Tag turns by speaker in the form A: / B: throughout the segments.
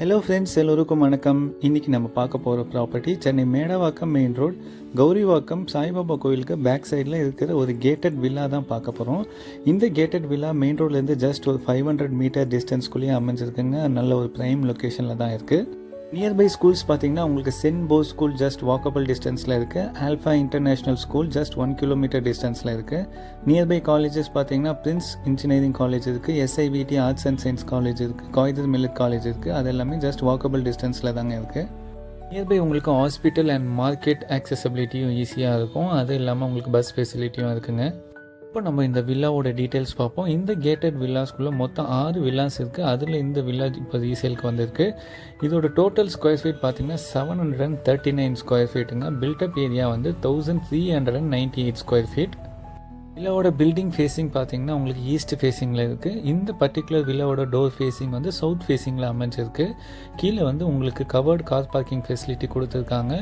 A: Hello friends, எல்லோருக்கும் வணக்கம். இன்றைக்கி நம்ம பார்க்க போகிற property Chennai Medavakkam main road Gowrivakkam Saibaba கோயிலுக்கு பேக் சைடில் இருக்கிற ஒரு கேட்டட் வில்லா தான் பார்க்க போகிறோம். இந்த கேட்டட் வில்லா மெயின் ரோட்லேருந்து ஜஸ்ட் ஒரு 500 மீட்டர் டிஸ்டன்ஸ்குள்ளேயே அமைஞ்சிருக்குங்க. நல்ல ஒரு ப்ரைம் லொக்கேஷனில் தான் இருக்குது. நியர்பை ஸ்கூல்ஸ் பார்த்தீங்கன்னா உங்களுக்கு saint Bose school just walkable டிஸ்டன்ஸில் இருக்குது. Alpha international school just 1 kilometre டிஸ்டன்ஸில் இருக்குது. நியர்பை காலேஜஸ் பார்த்தீங்கன்னா பிரின்ஸ் இன்ஜினியரிங் காலேஜ் இருக்குது, SIVT arts and science college இருக்குது, காயிதர் மில்லட் காலேஜ் இருக்குது. அது எல்லாமே ஜஸ்ட் வாக்கபிள் டிஸ்டன்ஸில் தாங்க இருக்குது. நியர்பை உங்களுக்கு ஹாஸ்பிட்டல் அண்ட் மார்க்கெட் ஆக்சசபிலிட்டியும் ஈஸியாக இருக்கும். அது இல்லாமல் உங்களுக்கு பஸ் ஃபெசிலிட்டியும் இருக்குங்க. இப்போ நம்ம இந்த வில்லாவோட டீட்டெயில்ஸ் பார்ப்போம். இந்த கேட்டட் வில்லாஸ்குள்ளே மொத்தம் 6 வில்லாஸ் இருக்குது. அதில் இந்த வில்லா இப்போ ரீசேலுக்கு வந்திருக்கு. இதோட டோட்டல் ஸ்கொயர் ஃபீட் பார்த்திங்கன்னா 739 ஸ்கொயர் ஃபீட்டுங்க. பில்டப் ஏரியா வந்து 1398 ஸ்கொயர் ஃபீட். வில்லாவோட பில்டிங் ஃபேஸிங் பார்த்தீங்கன்னா உங்களுக்கு ஈஸ்ட் ஃபேஸிங்கில் இருக்குது. இந்த பர்டிகுலர் வில்லாவோட டோர் ஃபேஸிங் வந்து சவுத் ஃபேஸிங்கில் அமைஞ்சிருக்கு. கீழே வந்து உங்களுக்கு கவர்டு கார் பார்க்கிங் ஃபெசிலிட்டி கொடுத்துருக்காங்க.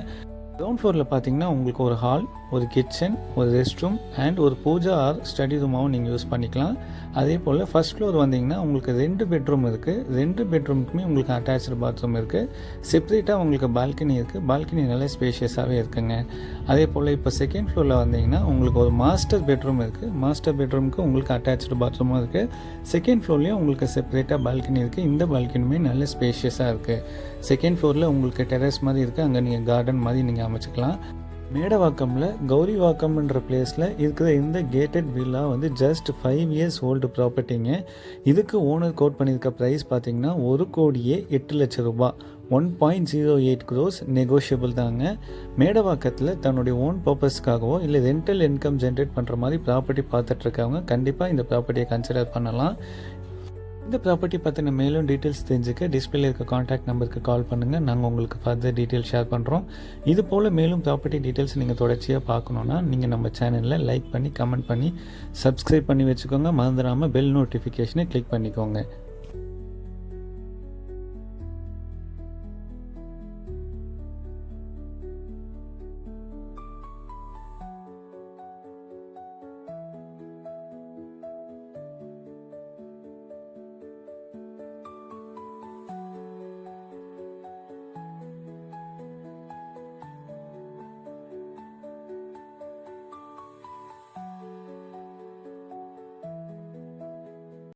A: கிரவுண்ட் ஃப்ளோரில் பார்த்தீங்கன்னா உங்களுக்கு ஒரு ஹால், ஒரு கிச்சன், ஒரு ரெஸ்ட் ரூம் அண்ட் ஒரு பூஜா ஆர் ஸ்டடி ரூமாகவும் நீங்கள் யூஸ் பண்ணிக்கலாம். அதே போல் ஃபர்ஸ்ட் ஃப்ளோர் வந்தீங்கன்னா உங்களுக்கு 2 பெட்ரூம் இருக்குது. 2 பெட்ரூமுக்குமே உங்களுக்கு அட்டாச்சு பாத்ரூம் இருக்குது. செப்பரேட்டாக உங்களுக்கு பால்கனி இருக்குது. பால்கனி நல்லா ஸ்பேஷியஸாகவே இருக்குங்க. அதே போல் இப்போ செகண்ட் ஃப்ளோரில் வந்தீங்கன்னா உங்களுக்கு ஒரு மாஸ்டர் பெட்ரூம் இருக்குது. மாஸ்டர் பெட்ரூமுக்கு உங்களுக்கு அட்டாச்சு பாத்ரூமும் இருக்குது. செகண்ட் ஃப்ளோர்லேயும் உங்களுக்கு செப்பரேட்டாக பால்கனி இருக்குது. இந்த பால்கனியுமே நல்ல ஸ்பேஷியஸாக இருக்குது. செகண்ட் ஃப்ளோரில் உங்களுக்கு டெரஸ் மாதிரி இருக்குது. அங்கே நீங்கள் கார்டன் மாதிரி நீங்கள் அமைச்சிக்கலாம். மேடவாக்கமில் கௌரிவாக்கம்ன்ற பிளேஸில் இருக்கிற இந்த கேட்டட் வில்லா வந்து ஜஸ்ட் 5 இயர்ஸ் ஓல்டு ப்ராப்பர்ட்டிங்க. இதுக்கு ஓனர் கோட் பண்ணியிருக்க ப்ரைஸ் பார்த்திங்கன்னா 1,08,00,000 1.08 crores நெகோஷியபிள் தாங்க. மேடவாக்கத்தில் தன்னுடைய ஓன் பர்பஸ்க்காகவோ இல்லை ரெண்டல் இன்கம் ஜென்ரேட் பண்ணுற மாதிரி ப்ராப்பர்ட்டி பார்த்துட்ருக்கவங்க கண்டிப்பாக இந்த ப்ராப்பர்ட்டியை கன்சிடர் பண்ணலாம். இந்த ப்ராப்பர்ட்டி பற்றின மேலும் டீட்டெயில்ஸ் தெரிஞ்சுக்க டிஸ்பிளே இருக்க காண்டாக்ட் நம்பருக்கு கால் பண்ணுங்கள். நாங்கள் உங்களுக்கு ஃபர்தர் டீட்டெயில்ஸ் ஷேர் பண்ணுறோம். இது போல் மேலும் ப்ராப்பர்ட்டி டீட்டெயில்ஸ் நீங்கள் தொடர்ச்சியாக பார்க்கணுன்னா நீங்கள் நம்ம சேனலில் லைக் பண்ணி கமெண்ட் பண்ணி சப்ஸ்கிரைப் பண்ணி வச்சுக்கோங்க. மறந்துடாமல் பெல் நோட்டிஃபிகேஷனை கிளிக் பண்ணிக்கோங்க.